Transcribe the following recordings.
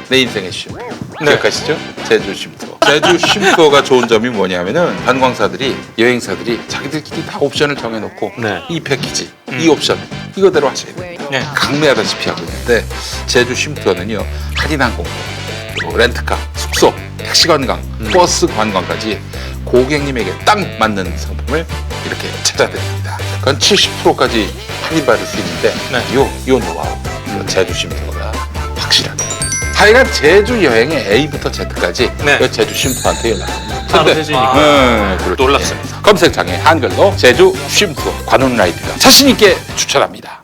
내 인생의 쉼. 기억하시죠? 제주 쉼투어. 제주 쉼투어가 좋은 점이 뭐냐면은 관광사들이 여행사들이 자기들끼리 다 옵션을 정해놓고 네. 이 패키지, 이 옵션 이거대로 하셔야 됩니다. 네. 강매하다시피 하고 있는데 제주 쉼투어는요 할인항공, 또 렌트카, 숙소, 택시 관광, 버스 관광까지 고객님에게 딱 맞는 상품을 이렇게 찾아드립니다. 그건 70%까지 할인받을 수 있는데 요 노하우 제주 쉼투어가 확실하게. 하여간 제주 여행의 A부터 Z까지 네. 제주 쉼투어한테 연락합니다. 바로 제주니까. 그렇죠. 놀랍습니다. 검색창에 한글로 제주 쉼투어 관훈 라이드가 자신 있게 추천합니다.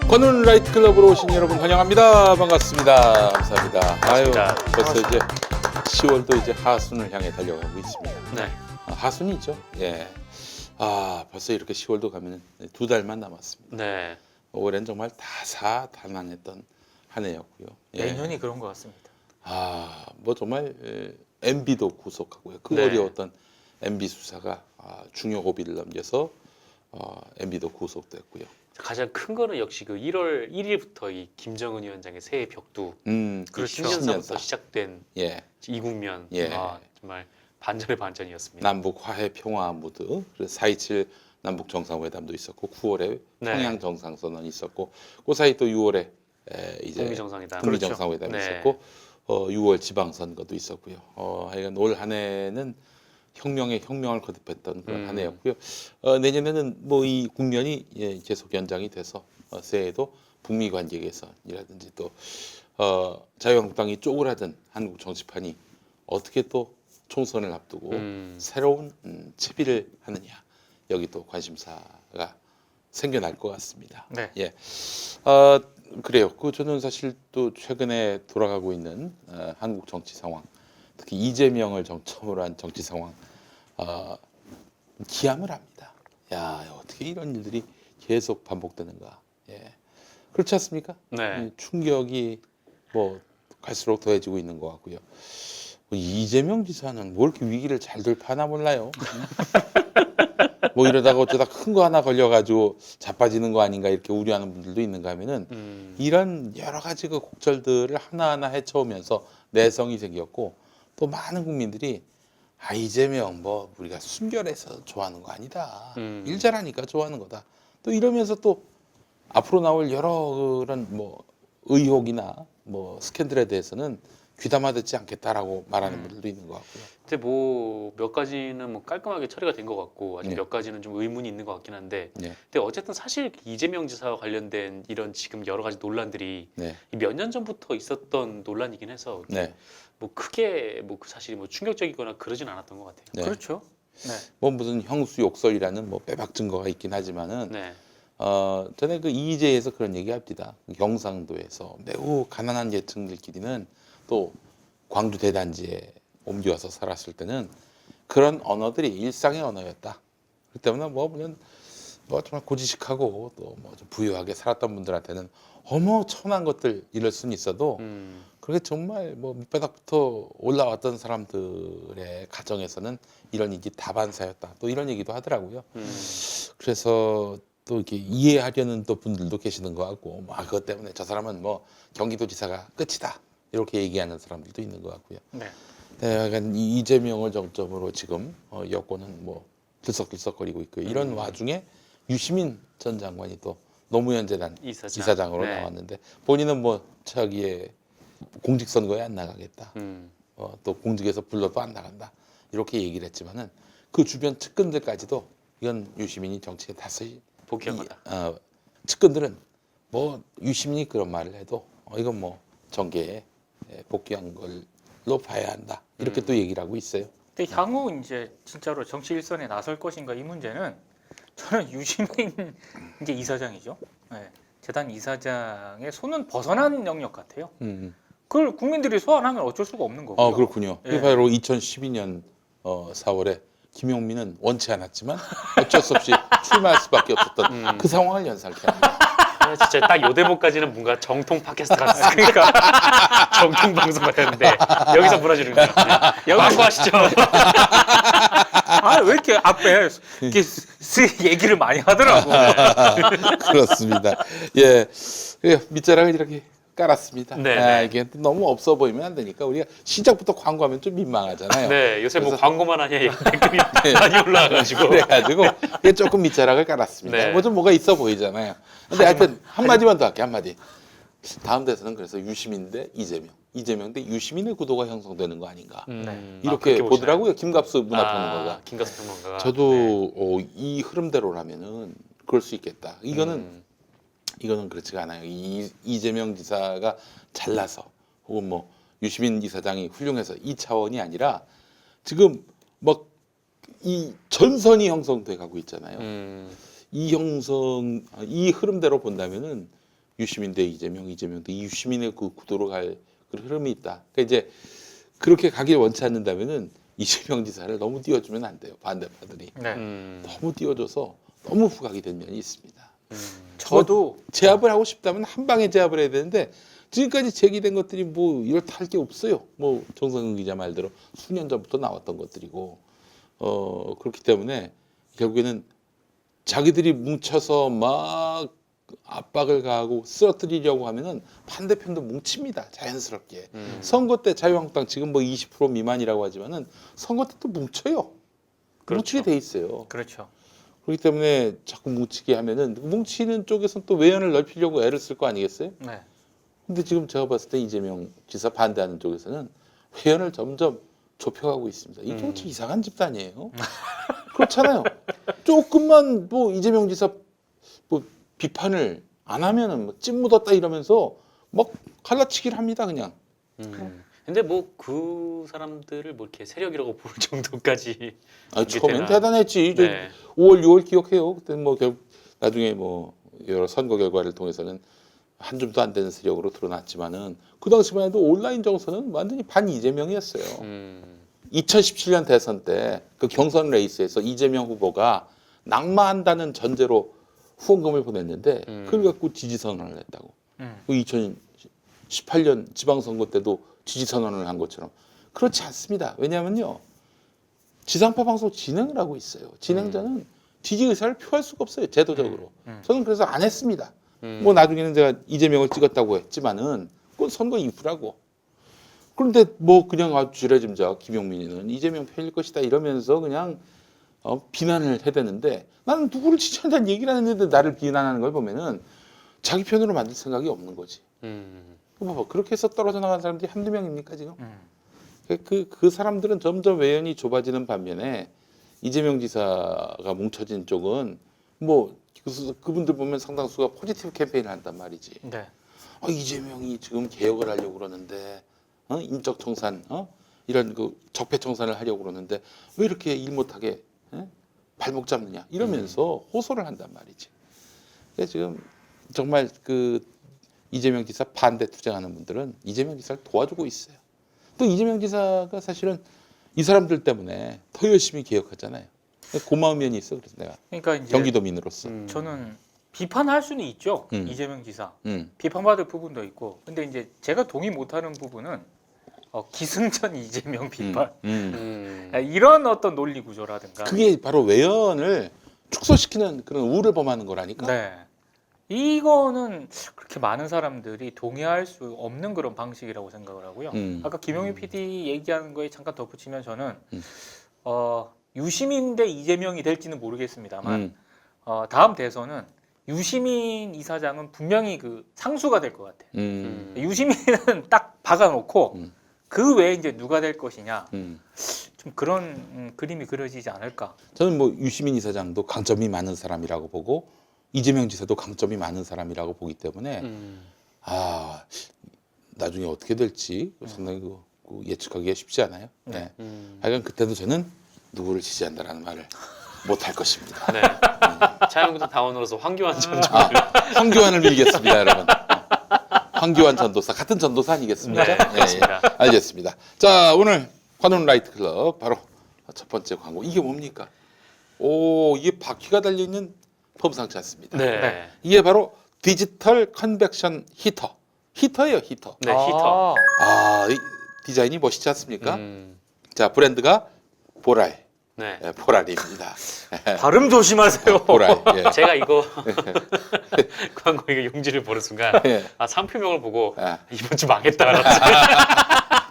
관훈 라이트 클럽으로 오신 여러분 환영합니다. 반갑습니다. 감사합니다. 반갑습니다. 벌써 이제 10월도 이제 하순을 향해 달려가고 있습니다. 네. 하순이죠. 예. 벌써 이렇게 10월도 가면 2달만 남았습니다. 네. 올해는 정말 다사다난했던 한 해였고요. 예. 매년이 그런 것 같습니다. 뭐 정말 MB도 구속하고요. 그 네. 어려웠던 MB 수사가 중요 고비를 넘겨서 MB도 구속됐고요. 가장 큰 거는 역시 그 1월 1일부터 이 김정은 위원장의 새해 벽두 그렇죠. 신년사부터 시작된 예. 이국면 예. 정말 반전의 반전이었습니다. 남북 화해 평화 무드, 4.27 남북 정상회담도 있었고 9월에 네. 평양 정상선언이 있었고 그 사이 또 6월에 이제 북미 정상회담. 북미 그렇죠. 정상회담이 네. 있었고 6월 지방선거도 있었고요. 하여간 올 한 해는 혁명에 혁명을 거듭했던 그런 한 해였고요. 내년에는 뭐 이 국면이 계속 연장이 돼서 새해에도 북미 관계 개선이라든지 또 자유한국당이 쪼그라든 한국 정치판이 어떻게 또 총선을 앞두고 새로운 채비를 하느냐 여기 또 관심사가 생겨날 것 같습니다. 네. 예, 그래요. 저는 사실 또 최근에 돌아가고 있는 한국 정치 상황, 특히 이재명을 정점으로 한 정치 상황, 기함을 합니다. 야, 어떻게 이런 일들이 계속 반복되는가? 예, 그렇지 않습니까? 네. 충격이 뭐 갈수록 더해지고 있는 것 같고요. 이재명 지사는 뭐 이렇게 위기를 잘 돌파하나 몰라요. 뭐 이러다가 어쩌다 큰 거 하나 걸려가지고 자빠지는 거 아닌가 이렇게 우려하는 분들도 있는가 하면은 이런 여러 가지 그 곡절들을 하나하나 헤쳐오면서 내성이 생겼고 또 많은 국민들이 이재명 뭐 우리가 순결해서 좋아하는 거 아니다. 일 잘하니까 좋아하는 거다. 또 이러면서 또 앞으로 나올 여러 그런 뭐 의혹이나 뭐 스캔들에 대해서는 귀담아 듣지 않겠다라고 말하는 분들도 있는 것 같고요. 근데 뭐 몇 가지는 뭐 깔끔하게 처리가 된 것 같고 아직 네. 몇 가지는 좀 의문이 있는 것 같긴 한데 네. 근데 어쨌든 사실 이재명 지사와 관련된 이런 지금 여러 가지 논란들이 네. 몇 년 전부터 있었던 논란이긴 해서 네. 뭐 크게 뭐 사실이 뭐 충격적이거나 그러진 않았던 것 같아요. 네. 그렇죠. 네. 뭐 무슨 형수 욕설이라는 뭐 빼박 증거가 있긴 하지만은 네. 전에 그 이재에서 그런 얘기합니다. 경상도에서 매우 가난한 계층들끼리는 또 광주 대단지에 옮겨와서 살았을 때는 그런 언어들이 일상의 언어였다. 그렇기 때문에 뭐 물론 뭐 정말 고지식하고 또 뭐 좀 부유하게 살았던 분들한테는 어머 천한 것들 이럴 수는 있어도 그렇게 정말 뭐 밑바닥부터 올라왔던 사람들의 가정에서는 이런 일이 다반사였다. 또 이런 얘기도 하더라고요. 그래서 또 이렇게 이해하려는 또 분들도 계시는 것 같고, 그것 때문에 저 사람은 뭐 경기도지사가 끝이다 이렇게 얘기하는 사람들도 있는 것 같고요. 네. 약간 이재명을 정점으로 지금 여권은 뭐 들썩들썩거리고 있고 이런 와중에 유시민 전 장관이 또 노무현 재단 이사장으로 네. 나왔는데 본인은 뭐 자기의 공직선거에 안 나가겠다. 또 공직에서 불러도 안 나간다. 이렇게 얘기를 했지만은 그 주변 측근들까지도 이건 유시민이 정치에 다시 복귀한 거다. 측근들은 뭐 유시민이 그런 말을 해도 이건 뭐 정계에 복귀한 걸로 봐야 한다. 이렇게 또 얘기를 하고 있어요. 근데 향후 이제 진짜로 정치 일선에 나설 것인가 이 문제는 저는 유시민 이제 이사장이죠. 네. 재단 이사장의 손은 벗어난 영역 같아요. 그걸 국민들이 소환하면 어쩔 수가 없는 거고요. 그렇군요. 예. 바로 2012년 4월에 김용민은 원치 않았지만 어쩔 수 없이 출마할 수밖에 없었던 그 상황을 연상케 합니다. 진짜 딱 요 대목까지는 뭔가 정통 팟캐스트 같았어요. 그러니까 정통 방송 같았는데 여기서 무너지는 거예요. 여기 하시죠. 아, 왜 이렇게 앞에 이렇게 얘기를 많이 하더라고. 그렇습니다. 예, 밑자락을 이렇게 깔았습니다. 네, 아, 네. 이게 너무 없어 보이면 안 되니까 우리가 시작부터 광고하면 좀 민망하잖아요. 네, 요새 뭐 그래서- 광고만 하냐 댓글이 네. 많이 올라와가지고. 그래가지고 이게 조금 밑자락을 깔았습니다. 네. 뭐 좀 뭐가 있어 보이잖아요. 근데 하여튼 한마디만 더 할게 한마디. 다음 대선은 그래서 유시민 대 이재명, 이재명 대 유시민의 구도가 형성되는 거 아닌가. 이렇게 그렇게 보더라고요. 김갑수 문화평론가가. 김갑수 평론가가. 저도 이 흐름대로라면은 그럴 수 있겠다. 이거는 그렇지가 않아요. 이재명 지사가 잘나서 혹은 뭐 유시민 이사장이 훌륭해서 이 차원이 아니라 지금 막 이 전선이 형성돼 가고 있잖아요. 이 흐름대로 본다면은 유시민 대 이재명, 이재명 대 유시민의 그 구도로 갈 그런 흐름이 있다. 그러니까 이제 그렇게 가길 원치 않는다면은 이재명 지사를 너무 띄워주면 안 돼요. 반대파들이 네. 너무 띄워줘서 너무 후각이 된 면이 있습니다. 저도 제압을 하고 싶다면 한 방에 제압을 해야 되는데 지금까지 제기된 것들이 뭐 이렇다 할 게 없어요. 뭐 정성근 기자 말대로 수년 전부터 나왔던 것들이고 그렇기 때문에 결국에는 자기들이 뭉쳐서 막 압박을 가하고 쓰러뜨리려고 하면은 반대편도 뭉칩니다. 자연스럽게. 선거 때 자유한국당 지금 뭐 20% 미만이라고 하지만은 선거 때 또 뭉쳐요. 그렇죠. 뭉치게 돼 있어요. 그렇죠. 그렇기 때문에 자꾸 뭉치게 하면은 뭉치는 쪽에서는 또 외연을 넓히려고 애를 쓸 거 아니겠어요? 네. 근데 지금 제가 봤을 때 이재명 지사 반대하는 쪽에서는 회연을 점점 좁혀가고 있습니다. 이게 좀 이상한 집단이에요. 그렇잖아요. 조금만 뭐 이재명 지사 뭐 비판을 안 하면은 뭐 찐 묻었다 이러면서 막 갈라치기를 합니다, 그냥. 근데 뭐 그 사람들을 뭐 이렇게 세력이라고 부를 정도까지. 아, 이게 처음엔 되나? 대단했지. 저 네. 5월, 6월 기억해요. 그때 뭐 나중에 뭐 여러 선거 결과를 통해서는 한 줌도 안 되는 세력으로 드러났지만은 그 당시만 해도 온라인 정서는 완전히 반 이재명이었어요. 2017년 대선 때 그 경선 레이스에서 이재명 후보가 낙마한다는 전제로 후원금을 보냈는데 그걸 갖고 지지 선언을 했다고. 그 2018년 지방선거 때도 지지 선언을 한 것처럼 그렇지 않습니다. 왜냐하면요. 지상파 방송 진행을 하고 있어요. 진행자는 지지 의사를 표할 수가 없어요. 제도적으로. 저는 그래서 안 했습니다. 뭐 나중에는 제가 이재명을 찍었다고 했지만은 그건 선거 이후라고. 그런데 뭐 그냥 아주 지레짐작 김용민이는 이재명 편일 것이다 이러면서 그냥 비난을 해대는데 나는 누구를 지지한다는 얘기를 안 했는데 나를 비난하는 걸 보면은 자기 편으로 만들 생각이 없는 거지. 봐봐 그렇게 해서 떨어져 나간 사람들이 한두 명입니까 지금? 그 사람들은 점점 외연이 좁아지는 반면에 이재명 지사가 뭉쳐진 쪽은 뭐 그분들 보면 상당수가 포지티브 캠페인을 한단 말이지. 네. 이재명이 지금 개혁을 하려고 그러는데 인적 청산 이런 그 적폐 청산을 하려고 그러는데 왜 이렇게 일 못하게 발목 잡느냐 이러면서 호소를 한단 말이지. 그래서 지금 정말 그 이재명 지사 반대 투쟁하는 분들은 이재명 지사를 도와주고 있어요. 또 이재명 지사가 사실은 이 사람들 때문에 더 열심히 개혁하잖아요. 고마운 면이 있어. 그래서 내가 그러니까 이제 경기도민으로서. 저는 비판할 수는 있죠. 음. 이재명 지사. 음. 비판받을 부분도 있고. 근데 이제 제가 동의 못하는 부분은 기승전 이재명 비판. 이런 어떤 논리 구조라든가. 그게 바로 외연을 축소시키는 그런 우를 범하는 거라니까. 네. 이거는 그렇게 많은 사람들이 동의할 수 없는 그런 방식이라고 생각을 하고요. 아까 김용희 PD 얘기하는 거에 잠깐 덧붙이면 저는 유시민 대 이재명이 될지는 모르겠습니다만 다음 대선은 유시민 이사장은 분명히 그 상수가 될 것 같아요. 유시민은 딱 박아놓고 그 외에 이제 누가 될 것이냐 좀 그런 그림이 그려지지 않을까. 저는 뭐 유시민 이사장도 강점이 많은 사람이라고 보고 이재명 지사도 강점이 많은 사람이라고 보기 때문에 나중에 어떻게 될지 상당히 그 예측하기가 쉽지 않아요. 네. 하여간 그때도 저는 누구를 지지한다라는 말을 못 할 것입니다. 네. 자유한국당 당원으로서 황교안 전 황교안을 밀겠습니다, 여러분. 황교안 전도사 같은 전도사 아니겠습니까? 네, 그렇습니다. 알겠습니다. 자, 오늘 관훈 라이트 클럽 바로 첫 번째 광고. 이게 뭡니까? 이게 바퀴가 달려 있는 펌상치 않습니다. 네. 이게 바로 디지털 컨벡션 히터예요, 히터. 네, 히터. 이 디자인이 멋있지 않습니까? 자, 브랜드가 보랄, 네. 예, 보랄입니다. 발음 조심하세요. 보랄. 예. 제가 이거 광고 이거 용지를 보는 순간 예. 아 상표명을 보고 아. 이번 주 망했다 알았어요.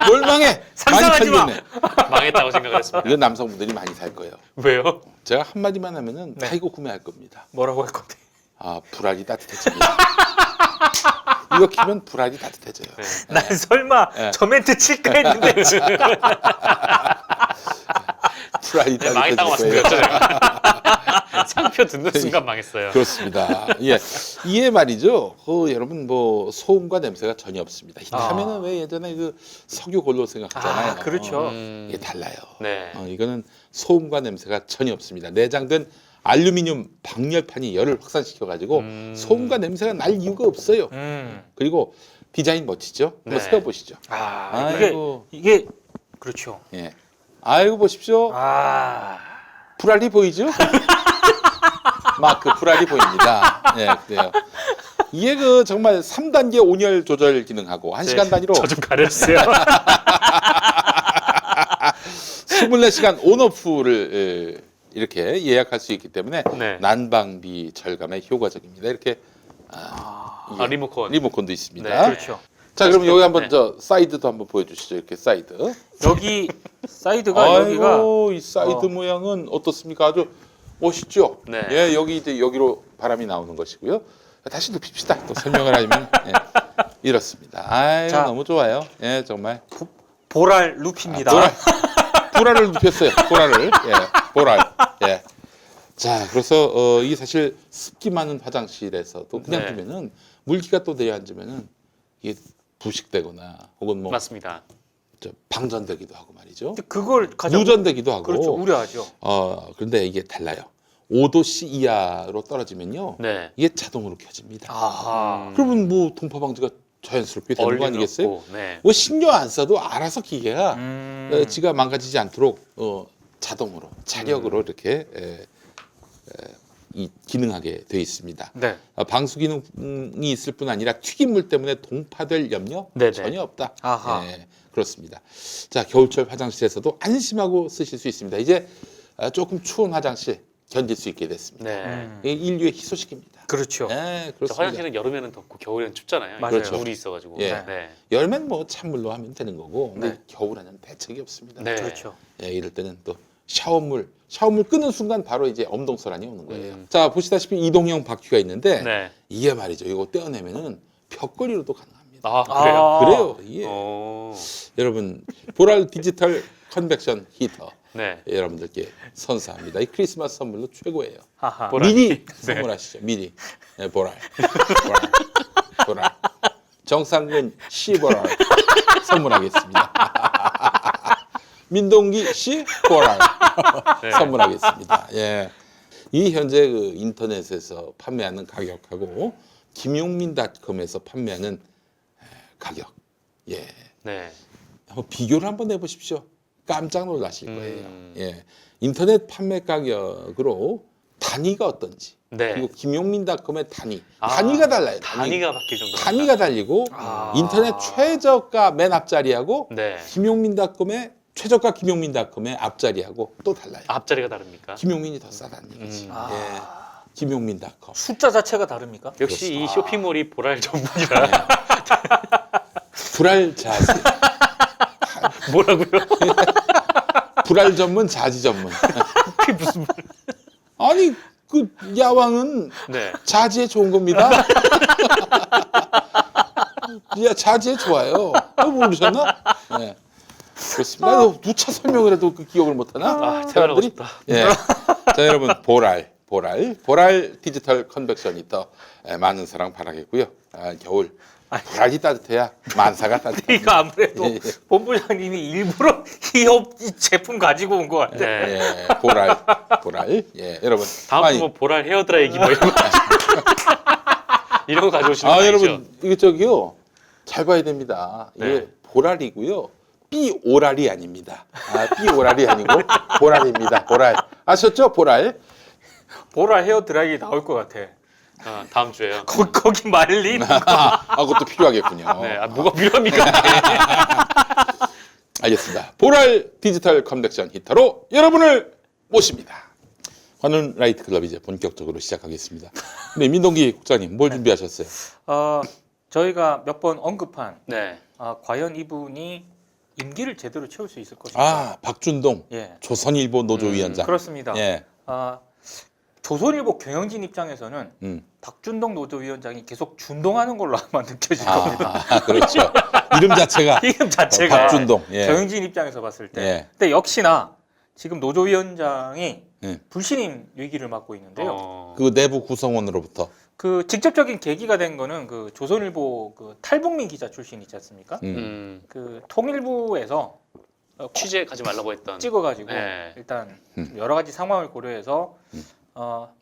뭘 망해? 많이 상상하지 마. 팔렸네. 망했다고 생각을 했습니다. 이건 남성분들이 많이 살 거예요. 왜요? 제가 한마디만 하면은 네. 다 이거 구매할 겁니다. 뭐라고 할 건데? 아, 불알이 따뜻해집니다. 이거 키면 불알이 따뜻해져요. 네. 난 설마 네. 저 멘트 칠까 했는데 불알이 네, 망했다고 따뜻해질 거예요. 말씀드렸죠. 제가. 상표 듣는 순간 망했어요. 그렇습니다. 예, 이게 말이죠. 여러분 뭐 소음과 냄새가 전혀 없습니다. 히타면은 왜 예전에 그 석유 골로 생각하잖아요. 아, 그렇죠. 이게 달라요. 네. 이거는 소음과 냄새가 전혀 없습니다. 내장된 알루미늄 방열판이 열을 확산시켜 가지고 소음과 냄새가 날 이유가 없어요. 그리고 디자인 멋지죠? 한번 네. 세워보시죠. 아, 아이고. 이게 그렇죠. 예. 아이고 보십시오. 아, 불알이 보이죠? 마크 불알이 보입니다. 예, 그래요. 이게 그 정말 3단계 온열 조절 기능하고 1시간 단위로 저 좀 가렸어요. 24시간 온오프를 이렇게 예약할 수 있기 때문에 네. 난방비 절감에 효과적입니다. 이렇게 이게 리모컨. 리모컨도 있습니다. 네. 그렇죠. 자, 그럼 여기 한번 네. 저 사이드도 한번 보여주시죠. 이렇게 사이드. 여기 사이드가 여기가 아이고, 이 사이드 모양은 어떻습니까? 아주 멋있죠. 네. 예, 여기 이제 여기로 바람이 나오는 것이고요. 다시 눕힙시다. 또 설명을 하려면 예, 이렇습니다. 아유, 자. 너무 좋아요. 예, 정말. 보랄 루피입니다. 보랄을 눕혔어요. 보랄을. 예, 보랄. 예. 자, 그래서 이게 사실 습기 많은 화장실에서도 그냥 네. 두면은 물기가 또 내려앉으면은 이게 부식되거나 혹은 뭐 맞습니다. 저 방전되기도 하고 말이죠. 근데 그걸 가장 누전되기도 하고. 그렇죠. 우려하죠. 그런데 이게 달라요. 5도씨 이하로 떨어지면요. 네. 이게 자동으로 켜집니다. 아, 그러면 뭐 동파 방지가 자연스럽게 되는 거 얼리는 아니겠어요? 없고, 네. 뭐 신경 안 써도 알아서 기계가 지가 망가지지 않도록 자동으로 자력으로 이렇게 이 기능하게 되어 있습니다. 네. 방수 기능이 있을 뿐 아니라 튀김물 때문에 동파될 염려 네네. 전혀 없다. 아하. 예, 그렇습니다. 자, 겨울철 화장실에서도 안심하고 쓰실 수 있습니다. 이제 조금 추운 화장실 견딜 수 있게 됐습니다. 네. 이게 인류의 희소식입니다. 그렇죠. 예, 저 그렇습니다. 화장실은 여름에는 덥고 겨울에는 춥잖아요. 맞아요. 그렇죠. 물이 있어가지고. 예. 네. 열면 뭐 찬물로 하면 되는 거고 근데 네. 겨울에는 대책이 없습니다. 네. 그렇죠. 예, 이럴 때는 또 샤워물 끄는 순간 바로 이제 엄동설안이 오는 거예요. 자, 보시다시피 이동형 바퀴가 있는데 네. 이게 말이죠. 이거 떼어내면은 벽걸이로도 가능합니다. 아 그래요? 아. 그래요. 이게 오. 여러분 보랄 디지털 컨벡션 히터 네. 여러분들께 선사합니다. 이 크리스마스 선물로 최고예요. 하하. 보랄. 미니 네. 선물하시죠. 미니. 네, 보랄. 보랄. 정상근 씨 보랄 선물하겠습니다. 민동기 씨 보랄 네. 선물하겠습니다. 예. 이 현재 그 인터넷에서 판매하는 가격하고 김용민닷컴에서 판매하는 가격. 예. 네. 한번 비교를 한번 해보십시오. 깜짝 놀라실 거예요. 음. 예. 인터넷 판매 가격으로 단위가 어떤지. 네. 그리고 김용민닷컴의 단위. 아, 단위가 달라요. 단위가 바뀔 정도. 단위가 달리고 아. 인터넷 최저가 맨 앞자리하고 네. 김용민닷컴의 최저가 김용민닷컴의 앞자리하고 또 달라요. 앞자리가 다릅니까? 김용민이 더 싸다는 얘기지. 아. 예. 김용민닷컴. 숫자 자체가 다릅니까? 역시 이 쇼핑몰이 보랄 네. 전문이라. 불알 자지. 뭐라고요? 불알 전문 자지 전문. 그게 무슨 말? 아니 그 야왕은 네. 자지에 좋은 겁니다. 야 자지에 좋아요. 그거 모르셨나? 네. 그렇습니다. 누차 설명을 해도 그 기억을 못하나? 아, 태어나고 싶다. 예. 자 여러분 보랄 디지털 컨벡션 히터 많은 사랑 바라겠고요. 겨울 보랄이 따뜻해야 만사가 이거 따뜻합니다. 아무래도 예, 예. 본부장님이 일부러 이 제품 가지고 온 것 같아. 네. 예, 보랄. 예, 여러분. 다음 많이- 뭐 보랄 헤어 드라이기 뭐 이런 거. 이런 거 가져오시는 거 아니죠? 여러분 이거 저기요 잘 봐야 됩니다. 이게 네. 보랄이고요. 삐오랄이 아닙니다. 삐오랄이 아니고 보랄입니다. 보랄 아셨죠? 보랄. 보라 헤어 드라이기 나올 것 같아. 다음 주에요. 거기 말린. 그것도 필요하겠군요. 네. 뭐가 필요합니까? 알겠습니다. 보랄 디지털 컨벡션 히터로 여러분을 모십니다. 관훈 라이트 클럽 이제 본격적으로 시작하겠습니다. 네, 민동기 국장님 뭘 준비하셨어요? 저희가 몇 번 언급한 네. 과연 이분이 임기를 제대로 채울 수 있을 것인가? 박준동 예, 조선일보 노조위원장. 그렇습니다. 예. 조선일보 경영진 입장에서는 박준동 노조위원장이 계속 준동하는 걸로 아마 느껴질 겁니다. 그렇죠. 이름 자체가 이름 자체가 박준동. 예. 경영진 입장에서 봤을 때. 예. 근데 역시나 지금 노조위원장이 예. 불신임 위기를 맡고 있는데요. 그 내부 구성원으로부터. 그 직접적인 계기가 된 거는 그 조선일보 그 탈북민 기자 출신 있지 않습니까? 그 통일부에서 취재 가지 말라고 했던. 찍어가지고 네. 일단 좀 여러 가지 상황을 고려해서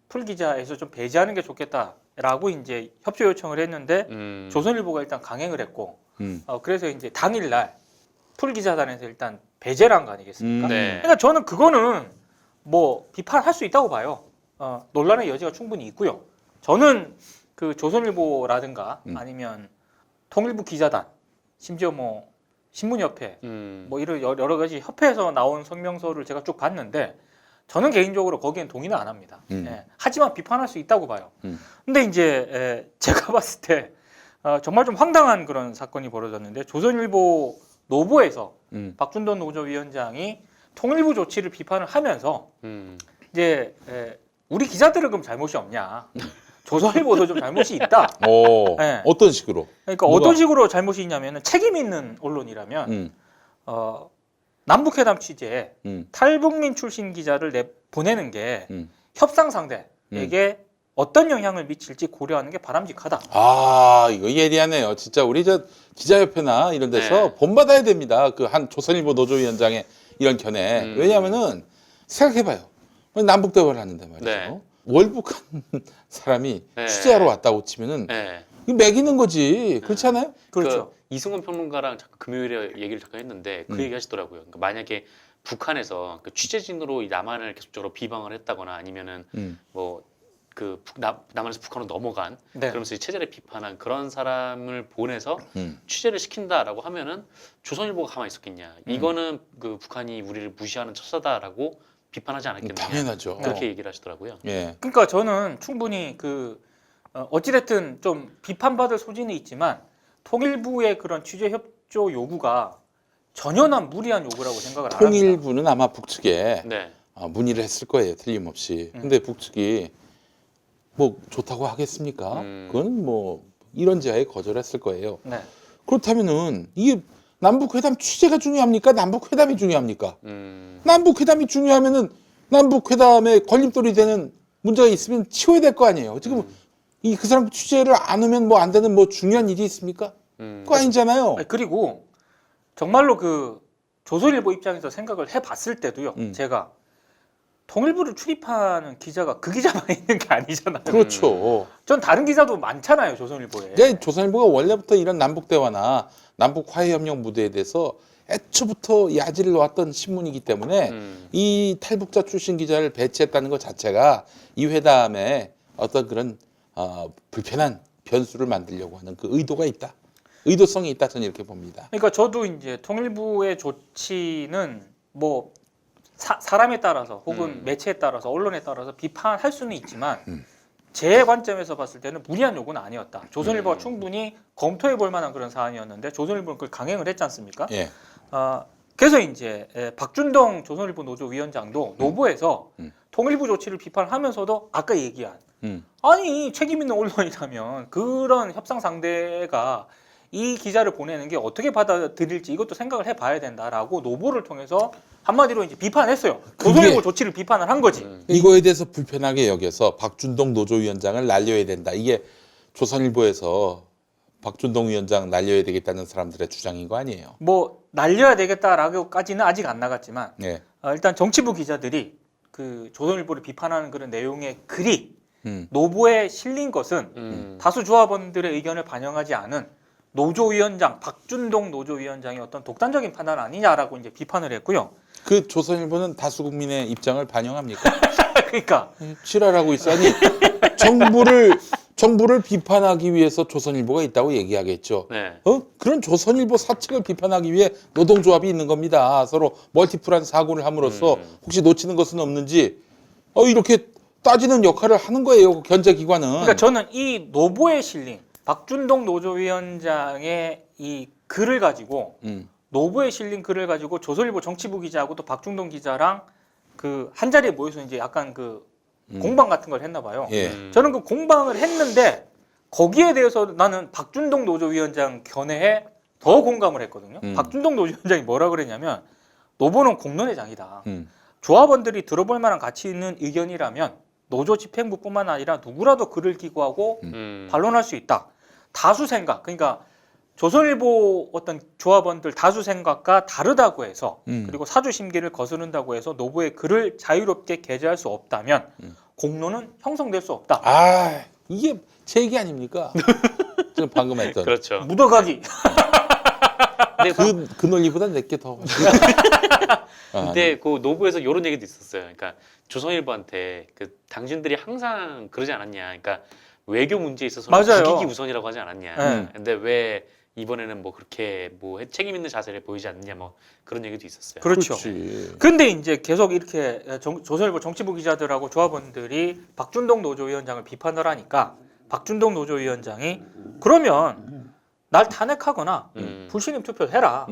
풀 기자에서 좀 배제하는 게 좋겠다라고 이제 협조 요청을 했는데 조선일보가 일단 강행을 했고 그래서 이제 당일날 풀 기자단에서 일단 배제를 한 거 아니겠습니까? 네. 그러니까 저는 그거는 뭐 비판할 수 있다고 봐요. 논란의 여지가 충분히 있고요. 저는 그 조선일보라든가 아니면 통일부 기자단, 심지어 뭐 신문협회, 뭐 이런 여러 가지 협회에서 나온 성명서를 제가 쭉 봤는데 저는 개인적으로 거기엔 동의는 안 합니다. 예. 하지만 비판할 수 있다고 봐요. 근데 이제 제가 봤을 때 정말 좀 황당한 그런 사건이 벌어졌는데 조선일보 노보에서 박준동 노조위원장이 통일부 조치를 비판을 하면서 이제 우리 기자들은 그럼 잘못이 없냐? 조선일보도 좀 잘못이 있다. 네. 어떤 식으로? 그러니까 어떤 식으로 잘못이 있냐면 책임 있는 언론이라면 남북회담 취재에 탈북민 출신 기자를 보내는 게 협상 상대에게 어떤 영향을 미칠지 고려하는 게 바람직하다. 이거 예리하네요. 진짜 우리 저 기자협회나 이런 데서 네. 본받아야 됩니다. 그 한 조선일보 노조위원장의 이런 견해. 왜냐하면은 생각해봐요. 남북 대화를 하는데 말이죠. 네. 월북한 사람이 네. 취재하러 왔다고 치면은 네. 이거 매기는 거지. 그렇지 않아요? 그렇죠. 그 이승훈 평론가랑 잠깐 금요일에 얘기를 잠깐 했는데 그 얘기 하시더라고요. 그러니까 만약에 북한에서 그 취재진으로 이 남한을 계속적으로 비방을 했다거나 아니면은 뭐 그 남한에서 북한으로 넘어간 네. 그러면서 체제를 비판한 그런 사람을 보내서 취재를 시킨다라고 하면은 조선일보가 가만히 있었겠냐? 이거는 그 북한이 우리를 무시하는 처사다라고 비판하지 않았겠느냐? 당연하죠. 그렇게 얘기를 하시더라고요. 예. 그러니까 저는 충분히 그 어찌됐든 좀 비판받을 소지는 있지만 통일부의 그런 취재 협조 요구가 전혀 난 무리한 요구라고 생각을 안 합니다. 통일부는 아마 북측에 네. 문의를 했을 거예요. 틀림없이. 근데 북측이 뭐 좋다고 하겠습니까? 그건 뭐 이런 제하에 거절했을 거예요. 네. 그렇다면은 이게 남북회담 취재가 중요합니까? 남북회담이 중요합니까? 남북회담이 중요하면은 남북회담에 걸림돌이 되는 문제가 있으면 치워야 될 거 아니에요. 지금 그 사람 취재를 안 오면 뭐 안 되는 뭐 중요한 일이 있습니까? 그거 아니잖아요. 그리고 정말로 그 조선일보 입장에서 생각을 해봤을 때도요. 제가 통일부를 출입하는 기자가 그 기자만 있는 게 아니잖아요. 그렇죠. 전 다른 기자도 많잖아요. 조선일보에. 네, 조선일보가 원래부터 이런 남북 대화나 남북 화해 협력 무대에 대해서 애초부터 야지를 놓았던 신문이기 때문에 이 탈북자 출신 기자를 배치했다는 것 자체가 이 회담에 어떤 그런 불편한 변수를 만들려고 하는 그 의도가 있다. 의도성이 있다. 저는 이렇게 봅니다. 그러니까 저도 이제 통일부의 조치는 뭐 사람에 따라서 혹은 매체에 따라서 언론에 따라서 비판할 수는 있지만 제 관점에서 봤을 때는 무리한 요구는 아니었다. 조선일보가 충분히 검토해 볼 만한 그런 사안이었는데 조선일보는 그걸 강행을 했지 않습니까? 예. 그래서 이제 박준동 조선일보 노조위원장도 노보에서 통일부 조치를 비판하면서도 아까 얘기한 아니 책임 있는 언론이라면 그런 협상 상대가 이 기자를 보내는 게 어떻게 받아들일지 이것도 생각을 해봐야 된다라고 노보를 통해서 한마디로 이제 비판했어요. 조선일보 조치를 비판을 한 거지. 이거에 대해서 불편하게 여겨서 박준동 노조위원장을 날려야 된다. 이게 조선일보에서 박준동 위원장 날려야 되겠다는 사람들의 주장인 거 아니에요? 뭐 날려야 되겠다라고까지는 아직 안 나갔지만 예. 일단 정치부 기자들이 그 조선일보를 비판하는 그런 내용의 글이 음. 노보에 실린 것은 다수 조합원들의 의견을 반영하지 않은 노조위원장 박준동 노조위원장의 어떤 독단적인 판단 아니냐라고 이제 비판을 했고요. 그 조선일보는 다수 국민의 입장을 반영합니까? 그러니까 지랄하고 있어. 아니 정부를 정부를 비판하기 위해서 조선일보가 있다고 얘기하겠죠. 네. 그런 조선일보 사측을 비판하기 위해 노동조합이 있는 겁니다. 서로 멀티플한 사고를 함으로써 혹시 놓치는 것은 없는지 이렇게 따지는 역할을 하는 거예요. 견제기관은. 그러니까 저는 이 노보에 실린 박준동 노조위원장의 이 글을 가지고 노보에 실린 글을 가지고 조선일보 정치부 기자하고 또 박준동 기자랑 그 한 자리에 모여서 이제 약간 그 공방 같은 걸 했나 봐요. 예. 저는 그 공방을 했는데 거기에 대해서 나는 박준동 노조위원장 견해에 더 공감을 했거든요. 박준동 노조위원장이 뭐라 그랬냐면 노보는 공론회장이다. 조합원들이 들어볼 만한 가치 있는 의견이라면 노조 집행부뿐만 아니라 누구라도 글을 기고하고 반론할 수 있다. 다수 생각, 그러니까 조선일보 어떤 조합원들 다수 생각과 다르다고 해서 그리고 사주 심기를 거스른다고 해서 노보의 글을 자유롭게 게재할 수 없다면 공론은 형성될 수 없다. 이게 제 얘기 아닙니까? 지금 방금 했던. 그렇죠. 묻어가기. 그 논리보다 내게 더. 근데 그 노부에서 이런 얘기도 있었어요. 그러니까 조선일보한테 그 당신들이 항상 그러지 않았냐. 그러니까 외교 문제에 있어서는 맞아요. 국익이 우선이라고 하지 않았냐. 네. 근데 왜 이번에는 뭐 그렇게 뭐 책임 있는 자세를 보이지 않느냐 뭐 그런 얘기도 있었어요. 그렇죠. 그렇지. 근데 이제 계속 이렇게 조선일보 정치부 기자들하고 조합원들이 박준동 노조위원장을 비판을 하니까 박준동 노조위원장이 그러면 날 탄핵하거나 불신임 투표를 해라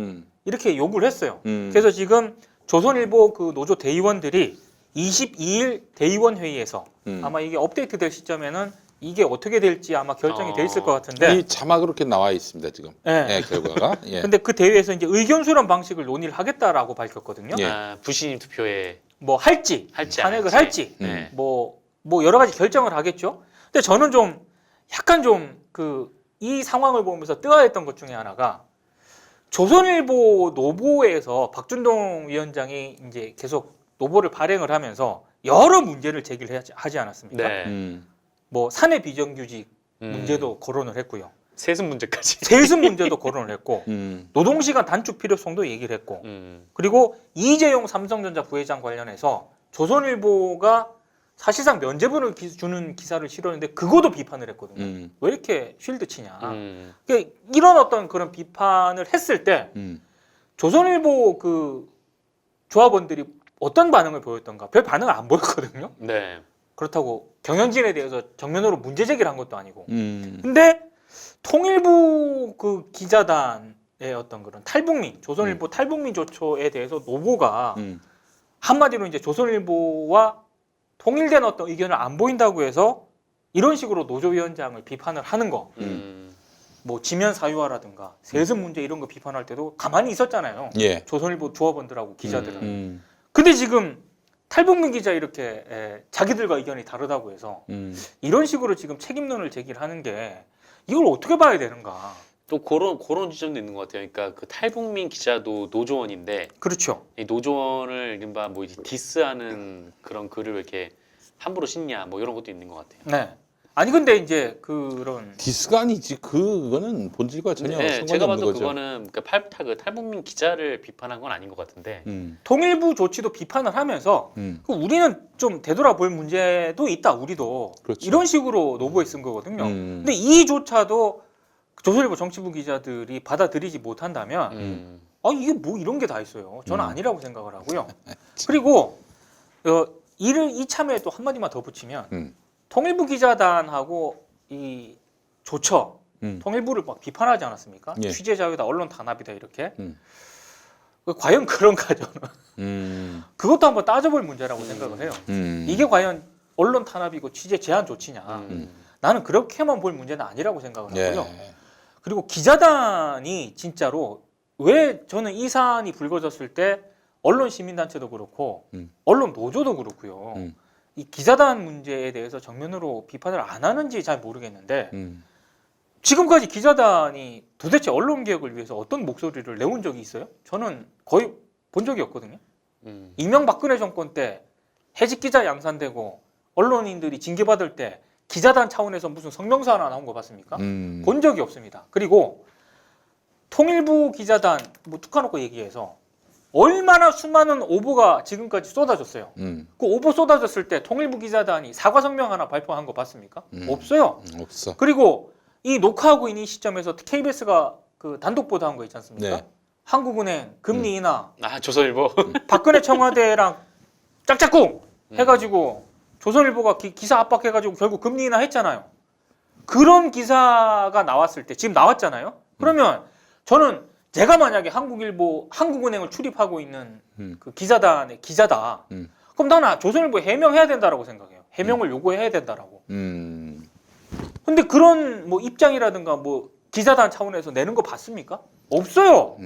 이렇게 요구를 했어요. 그래서 지금 조선일보 그 노조 대의원들이 22일 대의원 회의에서 아마 이게 업데이트 될 시점에는 이게 어떻게 될지 아마 결정이 돼 있을 것 같은데. 이 자막으로 이렇게 나와 있습니다 지금. 네. 결과가. 예. 근데 그 대회에서 이제 의견 수렴 방식을 논의를 하겠다라고 밝혔거든요. 예. 불신임 투표에 뭐 할지, 할지 안 탄핵을 할지. 할지, 네. 뭐 여러 가지 결정을 하겠죠. 근데 저는 좀 약간 좀 이 상황을 보면서 뜨아했던 것 중에 하나가 조선일보 노보에서 박준동 위원장이 이제 계속 노보를 발행을 하면서 여러 문제를 제기를 하지 않았습니까? 네. 뭐 사내 비정규직 문제도 거론을 했고요. 세습 문제까지. 세습 문제도 거론을 했고 음. 노동시간 단축 필요성도 얘기를 했고 음. 그리고 이재용 삼성전자 부회장 관련해서 조선일보가 사실상 면죄부를 주는 기사를 실었는데 그것도 비판을 했거든요. 왜 이렇게 쉴드 치냐. 그러니까 이런 어떤 그런 비판을 했을 때 조선일보 그 조합원들이 어떤 반응을 보였던가? 별 반응을 안 보였거든요. 네. 그렇다고 경영진에 대해서 정면으로 문제 제기를 한 것도 아니고. 근데 통일부 그 기자단의 어떤 그런 탈북민, 조선일보 탈북민 조처에 대해서 노보가 한마디로 이제 조선일보와 통일된 어떤 의견을 안 보인다고 해서 이런 식으로 노조위원장을 비판을 하는 거. 뭐 지면 사유화라든가 세습 문제 이런 거 비판할 때도 가만히 있었잖아요. 예. 조선일보 조합원들하고 기자들은. 근데 지금 탈북민 기자 이렇게 자기들과 의견이 다르다고 해서 이런 식으로 지금 책임론을 제기를 하는 게 이걸 어떻게 봐야 되는가? 또 그런 지점도 있는 것 같아요. 그러니까 그 탈북민 기자도 노조원인데 그렇죠. 이 노조원을 이른바 뭐 이제 디스하는 그런 글을 왜 이렇게 함부로 싣냐 뭐 이런 것도 있는 것 같아요. 네. 아니 근데 이제 그런 디스가 아니지 그거는 본질과 전혀 네, 상관이 제가 없는 봐도 거죠. 그거는 그러니까 그 탈북민 기자를 비판한 건 아닌 것 같은데. 통일부 조치도 비판을 하면서 그 우리는 좀 되돌아볼 문제도 있다. 우리도 그렇죠. 이런 식으로 노보에 쓴 거거든요. 근데 이조차도 조선일보 정치부 기자들이 받아들이지 못한다면 이게 뭐 이런 게 다 있어요. 저는 아니라고 생각을 하고요. 그리고 이참에 또 한마디만 더 붙이면 통일부 기자단하고 이 조처 통일부를 막 비판하지 않았습니까? 예. 취재 자유다, 언론 탄압이다 이렇게. 과연 그런가 저는. 그것도 한번 따져볼 문제라고 생각을 해요. 이게 과연 언론 탄압이고 취재 제한 조치냐? 나는 그렇게만 볼 문제는 아니라고 생각을 하고요. 예. 그리고 기자단이 진짜로 왜 저는 이 사안이 불거졌을 때 언론 시민단체도 그렇고 언론 노조도 그렇고요. 이 기자단 문제에 대해서 정면으로 비판을 안 하는지 잘 모르겠는데 지금까지 기자단이 도대체 언론 개혁을 위해서 어떤 목소리를 내온 적이 있어요? 저는 거의 본 적이 없거든요. 이명박근혜 정권 때 해직 기자 양산되고 언론인들이 징계받을 때 기자단 차원에서 무슨 성명서 하나 나온 거 봤습니까? 본 적이 없습니다. 그리고 통일부 기자단 뭐 툭 까놓고 얘기해서 얼마나 수많은 오보가 지금까지 쏟아졌어요. 그 오보 쏟아졌을 때 통일부 기자단이 사과 성명 하나 발표한 거 봤습니까? 없어요. 없어. 그리고 이 녹화하고 있는 이 시점에서 KBS가 그 단독 보도한 거 있지 않습니까? 네. 한국은행 금리 인하, 조선일보. 박근혜 청와대랑 짝짝꿍 해가지고 조선일보가 기사 압박해가지고 결국 금리 인하 했잖아요. 그런 기사가 나왔을 때 지금 나왔잖아요. 그러면 저는 제가 만약에 한국은행을 출입하고 있는 그 기자단의 기자다. 그럼 나는 조선일보에 해명해야 된다라고 생각해요. 해명을 요구해야 된다라고. 근데 그런 뭐 입장이라든가 뭐 기자단 차원에서 내는 거 봤습니까? 없어요.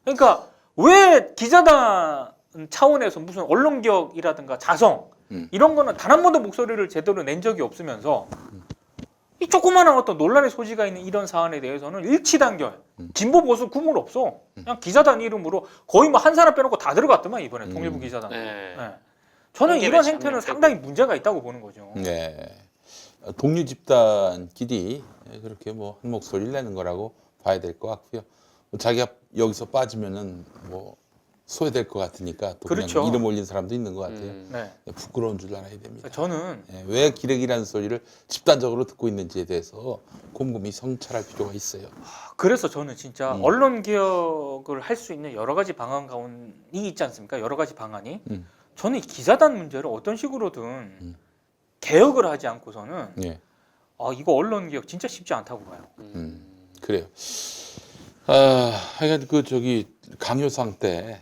그러니까 왜 기자단 차원에서 무슨 언론격이라든가 자성 이런 거는 단 한 번도 목소리를 제대로 낸 적이 없으면서 이 조그마한 어떤 논란의 소지가 있는 이런 사안에 대해서는 일치단결 진보 보수 구분 없어. 그냥 기자단 이름으로 거의 뭐 한 사람 빼놓고 다 들어갔더만 이번에 통일부 기자단. 네. 네. 저는 한겨레 이런 신문 행태는 빼고. 상당히 문제가 있다고 보는 거죠. 네. 동료 집단끼리 그렇게 뭐 한 목소리를 내는 거라고 봐야 될 것 같고요. 자기가 여기서 빠지면은 뭐 소외될 것 같으니까 또 그렇죠. 그냥 이름 올린 사람도 있는 것 같아요. 네. 부끄러운 줄 알아야 됩니다. 저는 예, 왜 기레기라는 소리를 집단적으로 듣고 있는지에 대해서 곰곰이 성찰할 필요가 있어요. 그래서 저는 진짜 언론 개혁을 할 수 있는 여러 가지 방안 가운이 있지 않습니까? 여러 가지 방안이. 저는 이 기자단 문제를 어떤 식으로든 개혁을 하지 않고서는 예, 이거 언론 개혁 진짜 쉽지 않다고 봐요. 그래요. 하여간 그 저기 강효상 때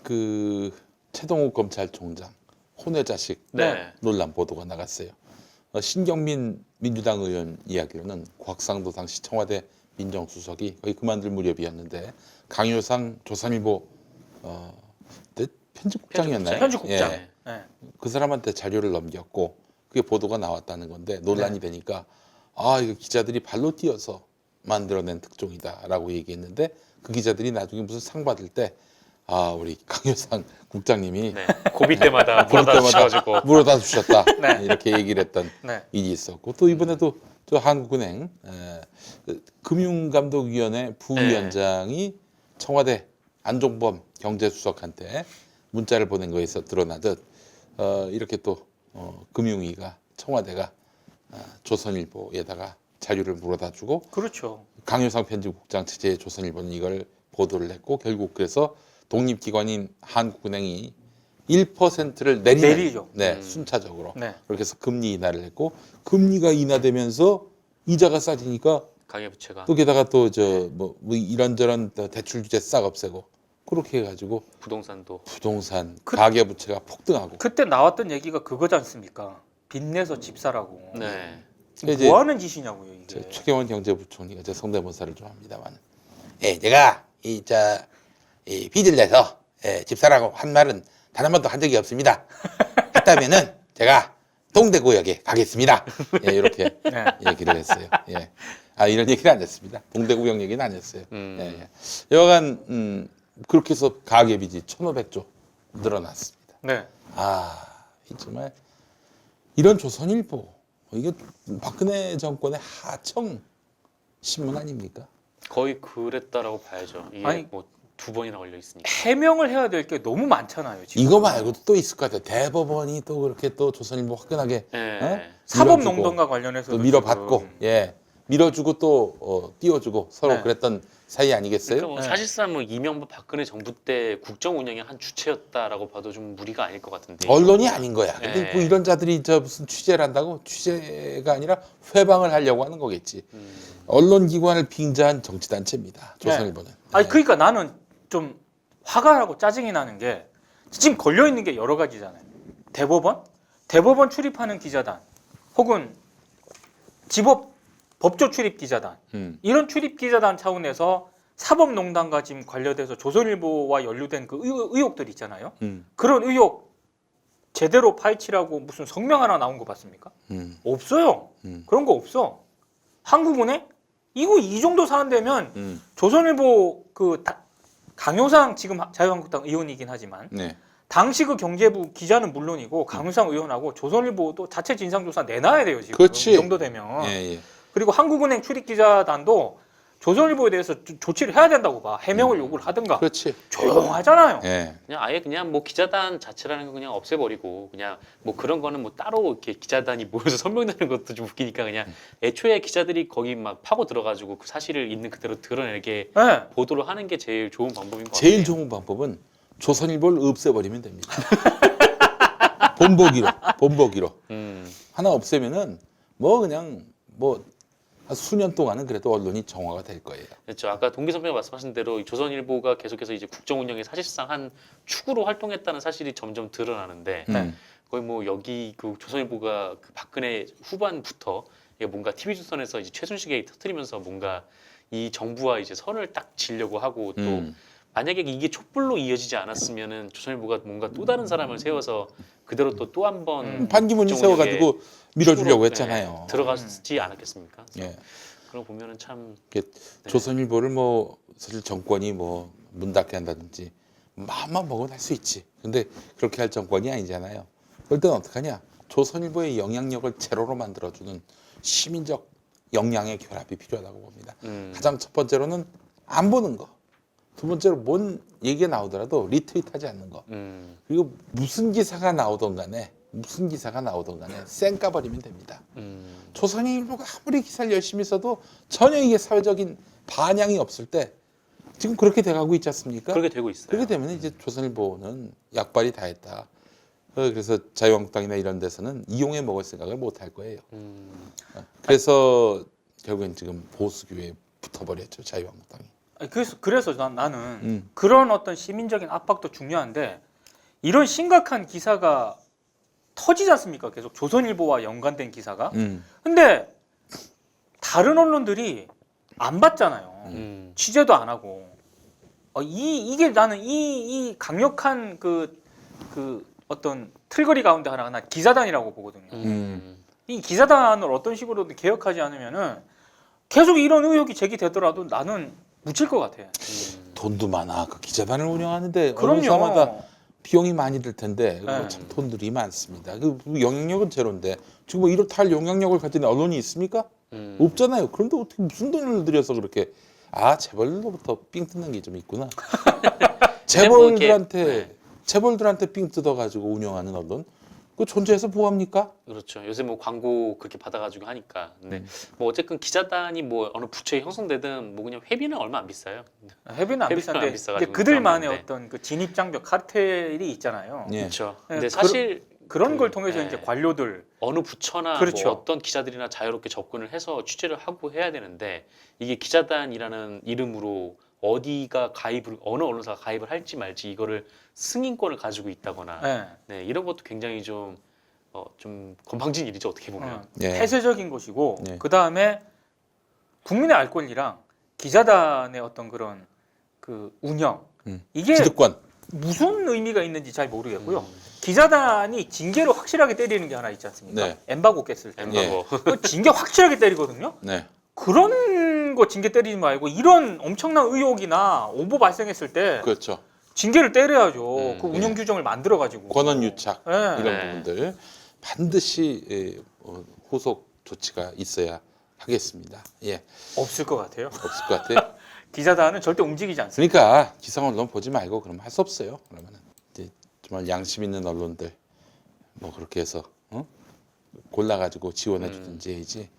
그 최동욱 검찰총장 혼외 자식 네. 논란 보도가 나갔어요. 신경민 민주당 의원 이야기로는 곽상도 당시 청와대 민정수석이 거의 그만둘 무렵이었는데 강효상 조선일보 그때 편집국장이었나요? 편집국장. 예, 네. 그 사람한테 자료를 넘겼고 그게 보도가 나왔다는 건데 논란이 되니까 이거 기자들이 발로 뛰어서 만들어낸 특종이다라고 얘기했는데 그 기자들이 나중에 무슨 상 받을 때 우리 강효상 국장님이 네. 고비 때마다 부를 물어다 주셔가지고. 물어다 주셨다 네. 이렇게 얘기를 했던 네. 일이 있었고 또 이번에도 저 한국은행 그 금융감독위원회 부위원장이 청와대 안종범 경제수석한테 문자를 보낸 거에서 드러나듯 이렇게 또 금융위가 청와대가 조선일보에다가 자료를 물어다 주고 그렇죠. 강효상 편집국장 체제의 조선일보는 이걸 보도를 했고 결국 그래서 독립기관인 한국은행이 1%를 내리죠. 네, 순차적으로 네. 그렇게 해서 금리 인하를 했고 금리가 인하되면서 이자가 싸지니까 가계부채가 또 게다가 또 저 뭐 이런저런 대출 규제 싹 없애고 그렇게 해가지고 부동산도 부동산 가계부채가 폭등하고 그때 나왔던 얘기가 그거지 않습니까? 빚내서 집 사라고. 네. 이제 뭐 하는 짓이냐고요 이게. 최경원 경제부총리가 제 성대모사를 좀 합니다만, 제가 이 빚을 내서 집 사라고 한 말은 단 한 번도 한 적이 없습니다. 했다면은 제가 동대구역에 가겠습니다. 이렇게 네. 얘기를 했어요. 예. 이런 얘기는 안 했습니다. 동대구역 얘기는 안 했어요. 예. 여하간 그렇게 해서 가계빚이 1,500조 늘어났습니다. 네. 정말 이런 조선일보 이게 박근혜 정권의 하청 신문 아닙니까? 거의 그랬다라고 봐야죠. 이게 아니, 뭐 2번이나 걸려 있으니까. 해명을 해야 될 게 너무 많잖아요. 지금. 이거 말고도 또 있을 것 같아요. 대법원이 또 그렇게 또 조선일보 화끈하게 네. 사법농단과 관련해서 또 밀어받고 밀어주고 또 띄워주고 서로 네. 그랬던 사이 아니겠어요? 그러니까 뭐 네. 사실상 뭐 이명박 박근혜 정부 때 국정 운영의 한 주체였다라고 봐도 좀 무리가 아닐 것 같은데. 언론이 아닌 거야. 근데 네. 뭐 이런 자들이 무슨 취재를 한다고 취재가 아니라 회방을 하려고 하는 거겠지. 언론기관을 빙자한 정치단체입니다. 조선일보는. 아니 그러니까 나는 좀 화가 나고 짜증이 나는 게 지금 걸려 있는 게 여러 가지잖아요. 대법원 출입하는 기자단, 혹은 법조 출입 기자단, 이런 출입 기자단 차원에서 사법농단과 지금 관련돼서 조선일보와 연루된 그 의혹들 있잖아요. 그런 의혹 제대로 파헤치라고 무슨 성명 하나 나온 거 봤습니까? 없어요. 그런 거 없어. 한국은행 이거 이 정도 사안되면 조선일보 강효상 지금 자유한국당 의원이긴 하지만 네. 당시 그 경제부 기자는 물론이고 강효상 의원하고 조선일보도 자체 진상조사 내놔야 돼요 지금. 그렇지. 이 정도 되면. 예. 그리고 한국은행 출입기자단도 조선일보에 대해서 조치를 해야 된다고 봐. 해명을 요구를 하든가. 그렇지. 조용하잖아요. 예. 그냥 아예 그냥 뭐 기자단 자체라는 거 그냥 없애버리고 그냥 뭐 그런 거는 뭐 따로 이렇게 기자단이 모여서 설명되는 것도 좀 웃기니까 그냥 애초에 기자들이 거기 막 파고 들어가지고 그 사실을 있는 그대로 드러내게 네. 보도를 하는 게 제일 좋은 방법인 것 같아요. 제일 좋은 방법은 조선일보를 없애버리면 됩니다. 본보기로 하나 없애면은 뭐 그냥 뭐 수년 동안은 그래도 언론이 정화가 될 거예요. 그렇죠. 아까 동기 선배가 말씀하신 대로 이 조선일보가 계속해서 이제 국정 운영에 사실상 한 축으로 활동했다는 사실이 점점 드러나는데 거의 뭐 여기 그 조선일보가 그 박근혜 후반부터 이게 뭔가 TV조선에서 이제 최순실이 터뜨리면서 뭔가 이 정부와 이제 선을 딱 지려고 하고 또 만약에 이게 촛불로 이어지지 않았으면은 조선일보가 뭔가 또 다른 사람을 세워서 그대로 또 한 번 판기문이 세워가지고 밀어주려고 했잖아요. 들어갔지 않았겠습니까? 예. 그런 거 보면은 참 이게 조선일보를 뭐 사실 정권이 뭐 문 닫게 한다든지 마음만 먹으면 할 수 있지. 근데 그렇게 할 정권이 아니잖아요. 그럴 때는 어떡하냐? 조선일보의 영향력을 제로로 만들어주는 시민적 역량의 결합이 필요하다고 봅니다. 가장 첫 번째로는 안 보는 거. 두 번째로 뭔 얘기가 나오더라도 리트윗하지 않는 거. 그리고 무슨 기사가 나오던 간에 쌩 까버리면 됩니다. 조선일보가 아무리 기사를 열심히 써도 전혀 이게 사회적인 반향이 없을 때 지금 그렇게 돼가고 있지 않습니까? 그렇게 되고 있어요. 그렇게 되면 이제 조선일보는 약발이 다 했다. 그래서 자유한국당이나 이런 데서는 이용해 먹을 생각을 못 할 거예요. 그래서 결국엔 지금 보수교에 붙어버렸죠, 자유한국당이. 아니, 그래서 나는 그런 어떤 시민적인 압박도 중요한데 이런 심각한 기사가 터지지 않습니까? 계속 조선일보와 연관된 기사가. 근데 다른 언론들이 안 봤잖아요. 취재도 안 하고. 이게 나는 이 강력한 그 어떤 틀거리 가운데 하나가 난 기자단이라고 보거든요. 이 기자단을 어떤 식으로든 개혁하지 않으면은 계속 이런 의혹이 제기되더라도 나는 묻힐 것 같아. 돈도 많아. 그 기자단을 운영하는데 그럼요. 언론사마다 비용이 많이 들 텐데 네. 참 돈들이 많습니다. 그 영향력은 제로인데 지금 뭐 이렇다 할 영향력을 가진 언론이 있습니까? 없잖아요. 그런데 어떻게 무슨 돈을 들여서 그렇게 재벌로부터 삥 뜯는 게 좀 있구나. 재벌들한테 삥 뜯어가지고 운영하는 언론 그 존재해서 뭐합니까? 그렇죠. 요새 뭐 광고 그렇게 받아가지고 하니까. 근데 뭐 어쨌든 기자단이 뭐 어느 부처에 형성되든 뭐 그냥 회비는 얼마 안 비싸요. 회비는 안 회비는 비싼데 안 비싸가지고 이제 그들만의 그러는데. 어떤 그 진입장벽 카르텔이 있잖아요. 예. 그렇죠. 네, 근데 사실 그런 걸 통해서 네. 이제 관료들 어느 부처나 그렇죠. 뭐 어떤 기자들이나 자유롭게 접근을 해서 취재를 하고 해야 되는데 이게 기자단이라는 이름으로 어디가 가입을 어느 언론사가 가입을 할지 말지 이거를 승인권을 가지고 있다거나 네. 네, 이런 것도 굉장히 좀 건방진 일이죠 어떻게 보면. 예. 폐쇄적인 것이고 네. 그 다음에 국민의 알 권리랑 기자단의 어떤 그런 그 운영 이게 기득권. 무슨 의미가 있는지 잘 모르겠고요. 기자단이 징계를 확실하게 때리는 게 하나 있지 않습니까? 네. 엠바고 깼을 때 엠바고. 그 징계 확실하게 때리거든요. 네. 그런 거 징계 때리지 말고 이런 엄청난 의혹이나 오보 발생했을 때 그렇죠. 징계를 때려야죠. 그 운영 예. 규정을 만들어 가지고 권한 유착 예. 이런 네. 부분들 반드시 후속 조치가 있어야 하겠습니다. 예, 없을 것 같아요. 없을 것 같아요. 기자단은 절대 움직이지 않습니다. 그러니까 기성 언론 보지 말고 그러면 할 수 없어요. 그러면은 이제 정말 양심 있는 언론들 뭐 그렇게 해서 골라가지고 지원해 주든지 해야지.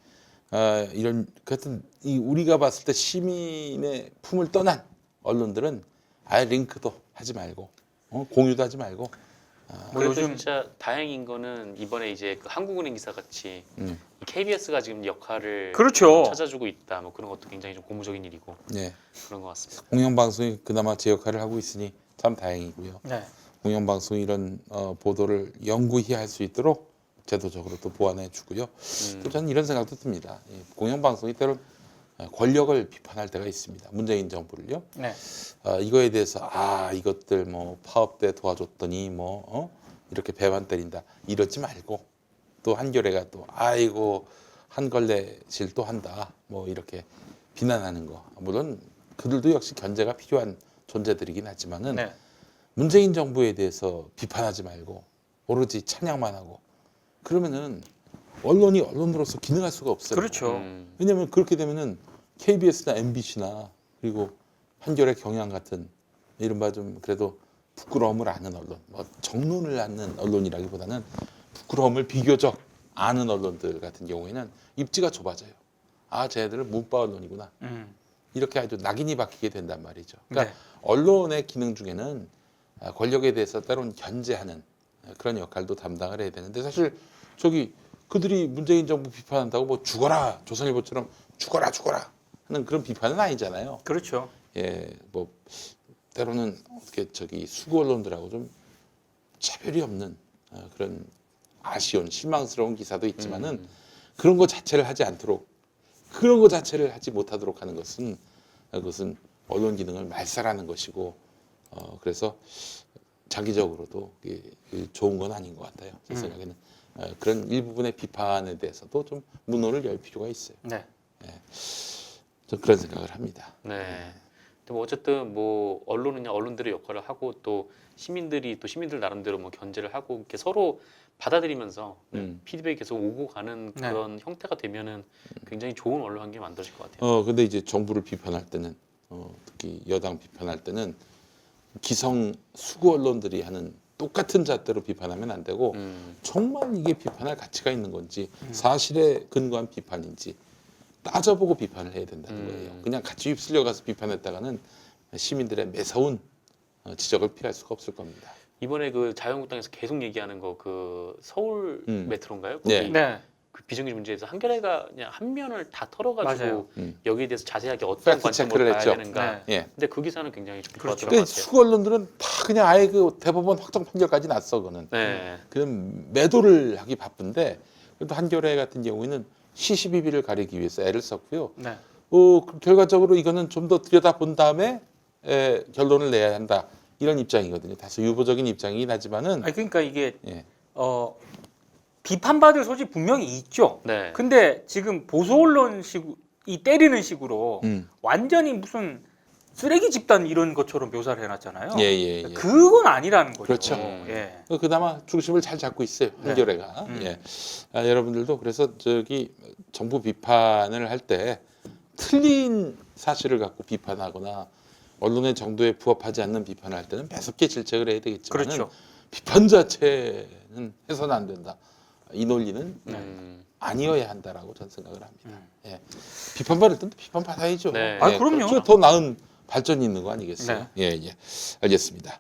이런 같은 우리가 봤을 때 시민의 품을 떠난 언론들은 아예 링크도 하지 말고 공유도 하지 말고. 뭐 그래도 요즘 진짜 다행인 거는 이번에 이제 그 한국은행 기사 같이 이 KBS가 지금 역할을 그렇죠. 찾아주고 있다. 뭐 그런 것도 굉장히 좀 고무적인 일이고 네. 그런 것 같습니다. 공영방송이 그나마 제 역할을 하고 있으니 참 다행이고요. 네. 공영방송이 이런 보도를 영구히 할 수 있도록 제도적으로 또 보완해 주고요. 또 저는 이런 생각도 듭니다. 공영방송이 때론 권력을 비판할 때가 있습니다. 문재인 정부를요. 네. 이거에 대해서 이것들 뭐 파업 때 도와줬더니 이렇게 배만 때린다 이러지 말고 또 한겨레가 또 아이고 한걸레질 또 한다 뭐 이렇게 비난하는 거 물론 그들도 역시 견제가 필요한 존재들이긴 하지만은 네. 문재인 정부에 대해서 비판하지 말고 오로지 찬양만 하고 그러면은 언론이 언론으로서 기능할 수가 없어요. 그렇죠. 왜냐하면 그렇게 되면은 KBS나 MBC나 그리고 한겨레 경향 같은 이른바 좀 그래도 부끄러움을 아는 언론, 뭐 정론을 아는 언론이라기보다는 부끄러움을 비교적 아는 언론들 같은 경우에는 입지가 좁아져요. 아, 쟤네들은 문바 언론이구나. 이렇게 아주 낙인이 박히게 된단 말이죠. 그러니까 네. 언론의 기능 중에는 권력에 대해서 때로는 견제하는 그런 역할도 담당을 해야 되는데 사실 저기 그들이 문재인 정부 비판한다고 뭐 죽어라 조선일보처럼 죽어라 하는 그런 비판은 아니잖아요. 그렇죠. 예, 뭐 때로는 어떻게 저기 수구 언론들하고 좀 차별이 없는 그런 아쉬운 실망스러운 기사도 있지만은 그런 것 자체를 하지 않도록 그런 것 자체를 하지 못하도록 하는 것은 그것은 언론 기능을 말살하는 것이고 그래서 장기적으로도 좋은 건 아닌 것 같아요. 제 생각에는 그런 일부분의 비판에 대해서도 좀 문호를 열 필요가 있어요. 네. 좀 그런 생각을 합니다. 네. 근데 뭐 어쨌든 뭐 언론은 그냥 언론들의 역할을 하고 또 시민들이 또 시민들 나름대로 뭐 견제를 하고 이렇게 서로 받아들이면서 피드백이 계속 오고 가는 네. 그런 형태가 되면은 굉장히 좋은 언론 환경이 만들어질 것 같아요. 근데 이제 정부를 비판할 때는 특히 여당 비판할 때는 기성 수구 언론들이 하는 똑같은 잣대로 비판하면 안 되고 정말 이게 비판할 가치가 있는 건지 사실에 근거한 비판인지 따져보고 비판을 해야 된다는 거예요. 그냥 같이 휩쓸려 가서 비판했다가는 시민들의 매서운 지적을 피할 수가 없을 겁니다. 이번에 그 자유한국당에서 계속 얘기하는 거 그 서울 메트로인가요? 거기 네. 네. 그 비정규 문제에서 한겨레가 그냥 한 면을 다 털어가지고 맞아요. 여기에 대해서 자세하게 어떤 팩트 관점으로 체크를 봐야 했죠. 되는가. 네. 예. 근데 그 기사는 굉장히 좀 그렇죠. 좋았던 것 그러니까 같아요. 수구 언론들은 다 그냥 아예 그 대법원 확정 판결까지 났어, 그거는. 네. 그냥 매도를 하기 바쁜데 그래도 한겨레 같은 경우에는 시시비비를 가리기 위해서 애를 썼고요. 네. 결과적으로 이거는 좀 더 들여다본 다음에 결론을 내야 한다. 이런 입장이거든요. 다소 유보적인 입장이긴 하지만은 아니 그러니까 이게 예. 비판받을 소지 분명히 있죠. 네. 근데 지금 보수 언론이 때리는 식으로 음. 완전히 무슨 쓰레기 집단 이런 것처럼 묘사를 해놨잖아요. 예. 그건 아니라는 거죠. 그렇죠. 예. 그나마 중심을 잘 잡고 있어요. 네. 한겨레가. 예. 여러분들도 그래서 저기 정부 비판을 할 때 틀린 사실을 갖고 비판하거나 언론의 정도에 부합하지 않는 비판을 할 때는 매섭게 질책을 해야 되겠지만 그렇죠. 비판 자체는 해서는 안 된다. 이 논리는 아니어야 한다라고 저는 생각을 합니다. 예. 비판받을 때는 비판 받아야죠. 네. 아, 그럼요. 그게 더 나은 발전이 있는 거 아니겠어요? 예. 알겠습니다.